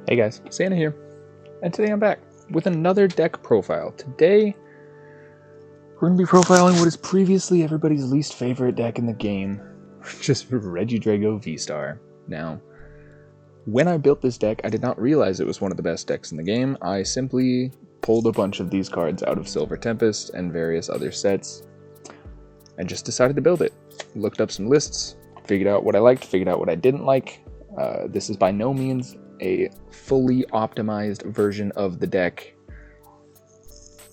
Hey guys, Santa here, and today I'm back with another deck profile. Today, we're going to be profiling what is previously everybody's least favorite deck in the game, just Regidrago VSTAR. Now, when I built this deck, I did not realize it was one of the best decks in the game. I simply pulled a bunch of these cards out of Silver Tempest and various other sets, and just decided to build it. Looked up some lists, figured out what I liked, figured out what I didn't like. This is by no means a fully optimized version of the deck.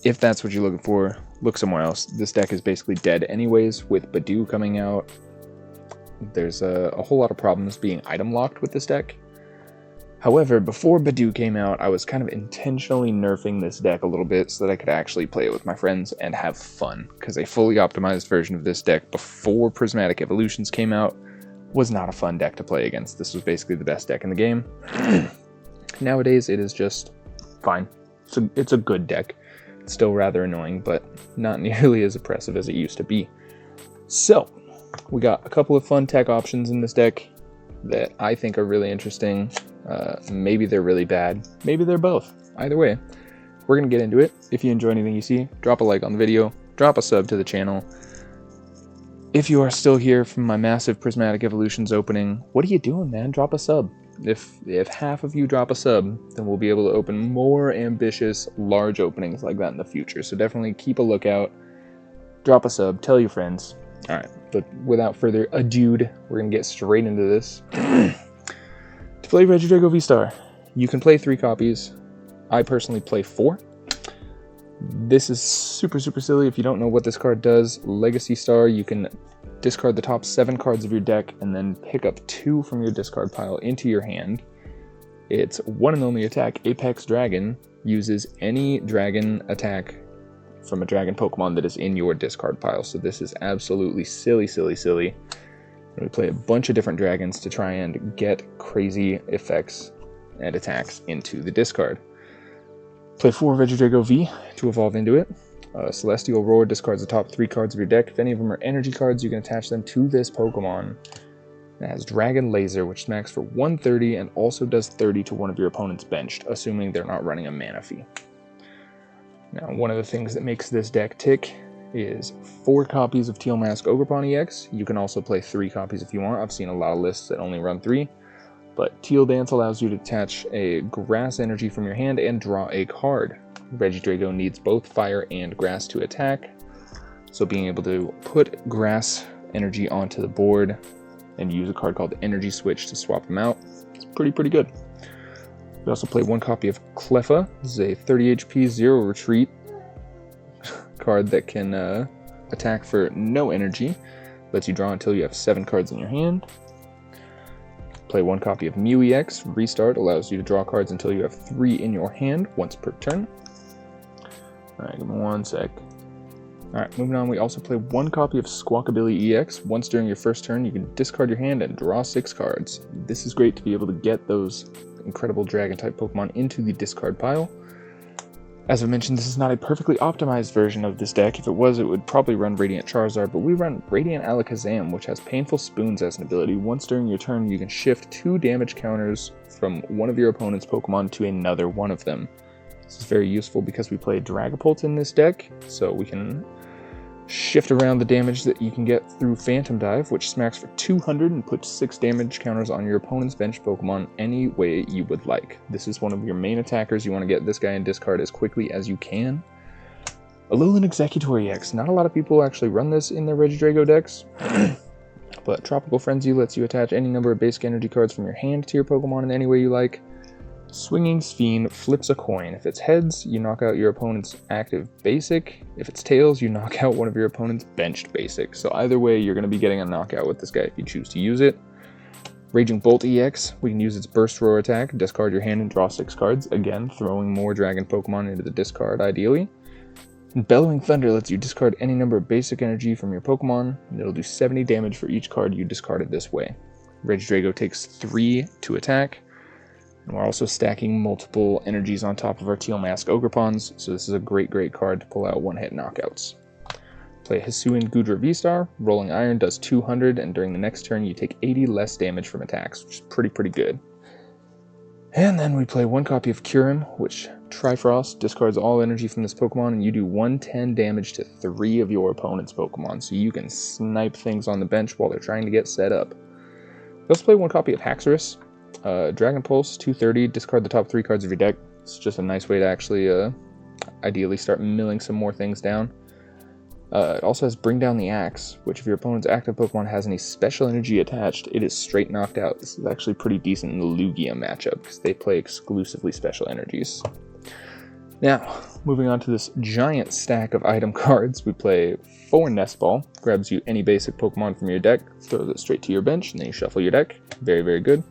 If that's what you're looking for, look somewhere else. This deck is basically dead anyways, with Budew coming out. There's a whole lot of problems being item locked with this deck. However, before Budew came out, I was kind of intentionally nerfing this deck a little bit so that I could actually play it with my friends and have fun, because a fully optimized version of this deck before Prismatic Evolutions came out was not a fun deck to play against. This was basically the best deck in the game. Nowadays, it is just fine. It's a good deck. It's still rather annoying, but not nearly as oppressive as it used to be. So, we got a couple of fun tech options in this deck that I think are really interesting. Maybe they're really bad. Maybe they're both. Either way, we're going to get into it. If you enjoy anything you see, drop a like on the video, drop a sub to the channel. If you are still here from my massive Prismatic Evolutions opening, what are you doing, man? Drop a sub. If half of you drop a sub, then we'll be able to open more ambitious, large openings like that in the future. So definitely keep a lookout. Drop a sub. Tell your friends. All right, but without further ado, we're going to get straight into this. To play Regidrago VSTAR, you can play 3 copies. I personally play 4. This is super silly if you don't know what this card does. Legacy Star, you can discard the top 7 cards of your deck and then pick up 2 from your discard pile into your hand. Its one and only attack, Apex Dragon, uses any dragon attack from a dragon Pokemon that is in your discard pile. So this is absolutely silly. We play a bunch of different dragons to try and get crazy effects and attacks into the discard. Play 4 Regidrago V to evolve into it. Celestial Roar discards the top 3 cards of your deck. If any of them are energy cards, you can attach them to this Pokemon. It has Dragon Laser, which smacks for 130 and also does 30 to one of your opponent's benched, assuming they're not running a mana fee. Now, one of the things that makes this deck tick is 4 copies of Teal Mask Ogerpon EX. You can also play 3 copies if you want. I've seen a lot of lists that only run 3. But Teal Dance allows you to attach a grass energy from your hand and draw a card. Regidrago needs both fire and grass to attack, so being able to put grass energy onto the board and use a card called Energy Switch to swap them out, it's pretty good. We also play 1 copy of Cleffa. This is a 30 HP, 0 retreat card that can attack for no energy. Lets you draw until you have 7 cards in your hand. Play 1 copy of Mew EX. Restart allows you to draw cards until you have 3 in your hand, once per turn. Alright, give me 1 sec. Alright, moving on, we also play 1 copy of Squawkabilly EX. Once during your first turn, you can discard your hand and draw 6 cards. This is great to be able to get those incredible Dragon-type Pokemon into the discard pile. As I mentioned, this is not a perfectly optimized version of this deck. If it was, it would probably run Radiant Charizard, but we run Radiant Alakazam, which has Painful Spoons as an ability. Once during your turn, you can shift 2 damage counters from one of your opponent's Pokemon to another one of them. This is very useful because we play Dragapult in this deck, so we can shift around the damage that you can get through Phantom Dive, which smacks for 200 and puts 6 damage counters on your opponent's bench Pokemon any way you would like. This is one of your main attackers. You want to get this guy in discard as quickly as you can. Alolan Executor EX. Not a lot of people actually run this in their Regidrago decks, but Tropical Frenzy lets you attach any number of basic energy cards from your hand to your Pokemon in any way you like. Swinging Sphene flips a coin. If it's heads, you knock out your opponent's active basic. If it's tails, you knock out one of your opponent's benched basic. So either way, you're going to be getting a knockout with this guy if you choose to use it. Raging Bolt EX, we can use its Burst Roar attack, discard your hand and draw 6 cards. Again, throwing more dragon Pokemon into the discard, ideally. And Bellowing Thunder lets you discard any number of basic energy from your Pokemon, and it'll do 70 damage for each card you discarded this way. Regidrago takes 3 to attack. And we're also stacking multiple energies on top of our Teal Mask Ogerpons, so this is a great card to pull out one-hit knockouts. Play Hisuian Goodra V-Star. Rolling Iron does 200, and during the next turn you take 80 less damage from attacks, which is pretty good. And then we play one copy of Curin, which Trifrost discards all energy from this Pokemon, and you do 110 damage to 3 of your opponent's Pokemon, so you can snipe things on the bench while they're trying to get set up. We also play one copy of Haxorus. Dragon Pulse, 230, discard the top 3 cards of your deck. It's just a nice way to actually ideally start milling some more things down. It also has Bring Down the Axe, which if your opponent's active Pokemon has any special energy attached, it is straight knocked out. This is actually pretty decent in the Lugia matchup, because they play exclusively special energies. Now, moving on to this giant stack of item cards, we play 4 Nest Ball. Grabs you any basic Pokemon from your deck, throws it straight to your bench, and then you shuffle your deck. Very, very good.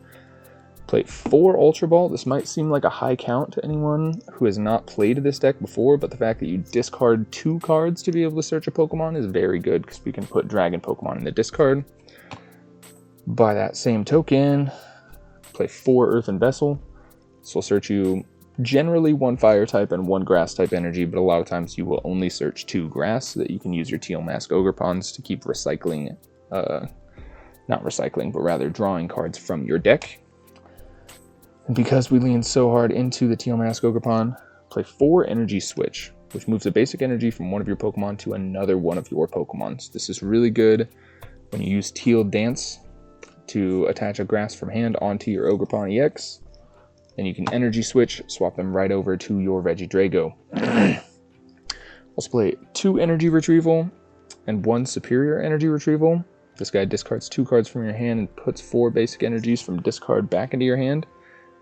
Play 4 Ultra Ball. This might seem like a high count to anyone who has not played this deck before, but the fact that you discard 2 cards to be able to search a Pokemon is very good, because we can put Dragon Pokemon in the discard. By that same token, play 4 Earthen Vessel. This will search you generally 1 Fire type and 1 Grass type energy, but a lot of times you will only search 2 Grass, so that you can use your Teal Mask Ogerpons to keep recycling, not recycling, but rather drawing cards from your deck. And because we lean so hard into the Teal Mask Ogerpon, play 4 Energy Switch, which moves a basic energy from one of your Pokemon to another one of your Pokemon. So this is really good when you use Teal Dance to attach a Grass from hand onto your Ogerpon EX. Then you can Energy Switch, swap them right over to your Regidrago. Also play 2 Energy Retrieval and 1 Superior Energy Retrieval. This guy discards 2 cards from your hand and puts 4 basic energies from discard back into your hand.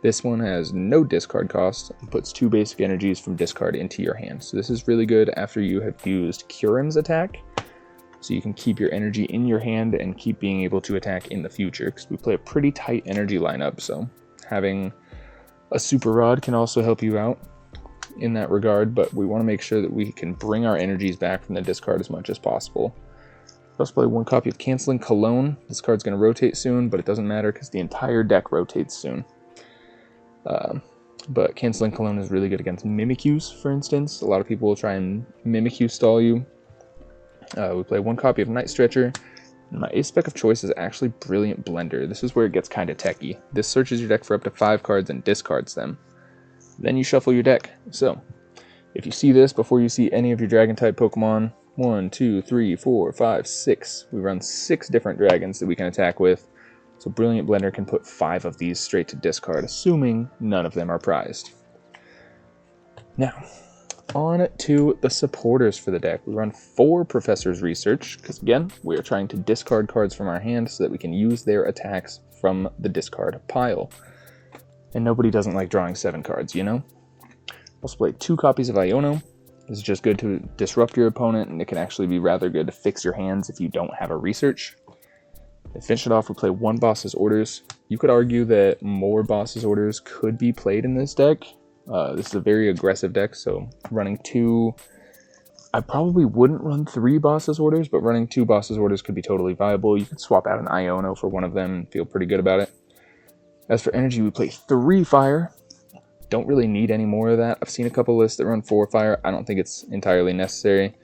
This one has no discard cost and puts 2 basic energies from discard into your hand. So this is really good after you have used Kyurem's attack. So you can keep your energy in your hand and keep being able to attack in the future, because we play a pretty tight energy lineup. So having a Super Rod can also help you out in that regard, but we want to make sure that we can bring our energies back from the discard as much as possible. Let's play 1 copy of Canceling Cologne. This card's going to rotate soon, but it doesn't matter because the entire deck rotates soon. But Canceling Cologne is really good against Mimikyus, for instance. A lot of people will try and Mimikyu stall you. We play 1 copy of Night Stretcher. And my ace spec of choice is actually Brilliant Blender. This is where it gets kind of techy. This searches your deck for up to 5 cards and discards them. Then you shuffle your deck. So, if you see this before you see any of your Dragon-type Pokemon, 1, 2, 3, 4, 5, 6. We run 6 different dragons that we can attack with. So Brilliant Blender can put 5 of these straight to discard, assuming none of them are prized. Now, on to the supporters for the deck. We run 4 Professor's Research, because again, we are trying to discard cards from our hand so that we can use their attacks from the discard pile. And nobody doesn't like drawing 7 cards, you know? Also play 2 copies of Iono. This is just good to disrupt your opponent, and it can actually be rather good to fix your hands if you don't have a research. To finish it off, we play 1 Boss's Orders. You could argue that more Boss's Orders could be played in this deck. This is a very aggressive deck, so running 2... I probably wouldn't run 3 Boss's Orders, but running 2 Boss's Orders could be totally viable. You could swap out an Iono for one of them and feel pretty good about it. As for energy, we play 3 Fire. Don't really need any more of that. I've seen a couple lists that run 4 Fire. I don't think it's entirely necessary.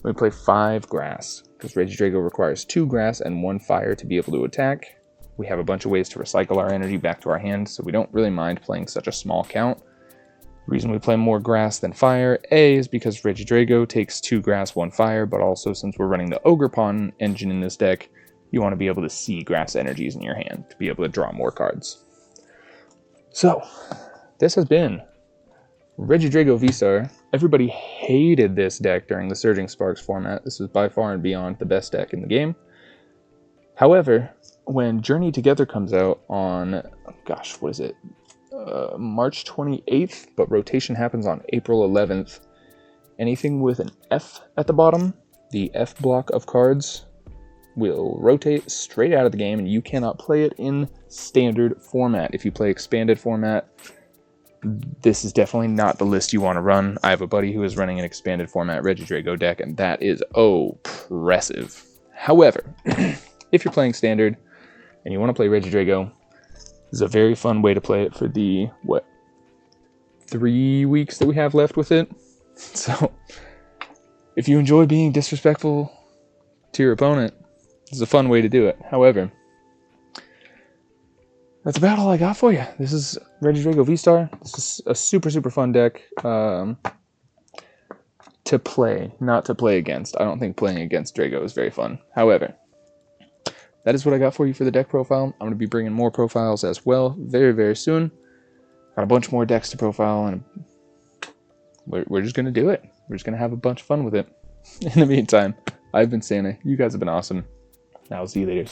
We play 5 Grass, because Regidrago requires 2 Grass and 1 Fire to be able to attack. We have a bunch of ways to recycle our energy back to our hand, so we don't really mind playing such a small count. The reason we play more Grass than Fire, A, is because Regidrago takes 2 Grass, 1 Fire, but also since we're running the Ogerpon engine in this deck, you want to be able to see Grass energies in your hand to be able to draw more cards. So, this has been Regidrago VSTAR. Everybody hated this deck during the Surging Sparks format. This is by far and beyond the best deck in the game. However, when Journey Together comes out on, gosh, what is it? March 28th, but rotation happens on April 11th. Anything with an F at the bottom, the F block of cards, will rotate straight out of the game, and you cannot play it in standard format. If you play expanded format, this is definitely not the list you want to run. I have a buddy who is running an expanded format Regidrago deck, and that is oppressive. However, if you're playing standard and you want to play Regidrago, this is a very fun way to play it for the, 3 weeks that we have left with it. So, if you enjoy being disrespectful to your opponent, this is a fun way to do it. However, that's about all I got for you. This is Regidrago VSTAR. This is a super, super fun deck to play, not to play against. I don't think playing against Drago is very fun. However, that is what I got for you for the deck profile. I'm going to be bringing more profiles as well very, very soon. Got a bunch more decks to profile, and we're just going to do it. We're just going to have a bunch of fun with it. In the meantime, I've been Santa. You guys have been awesome. I'll see you later.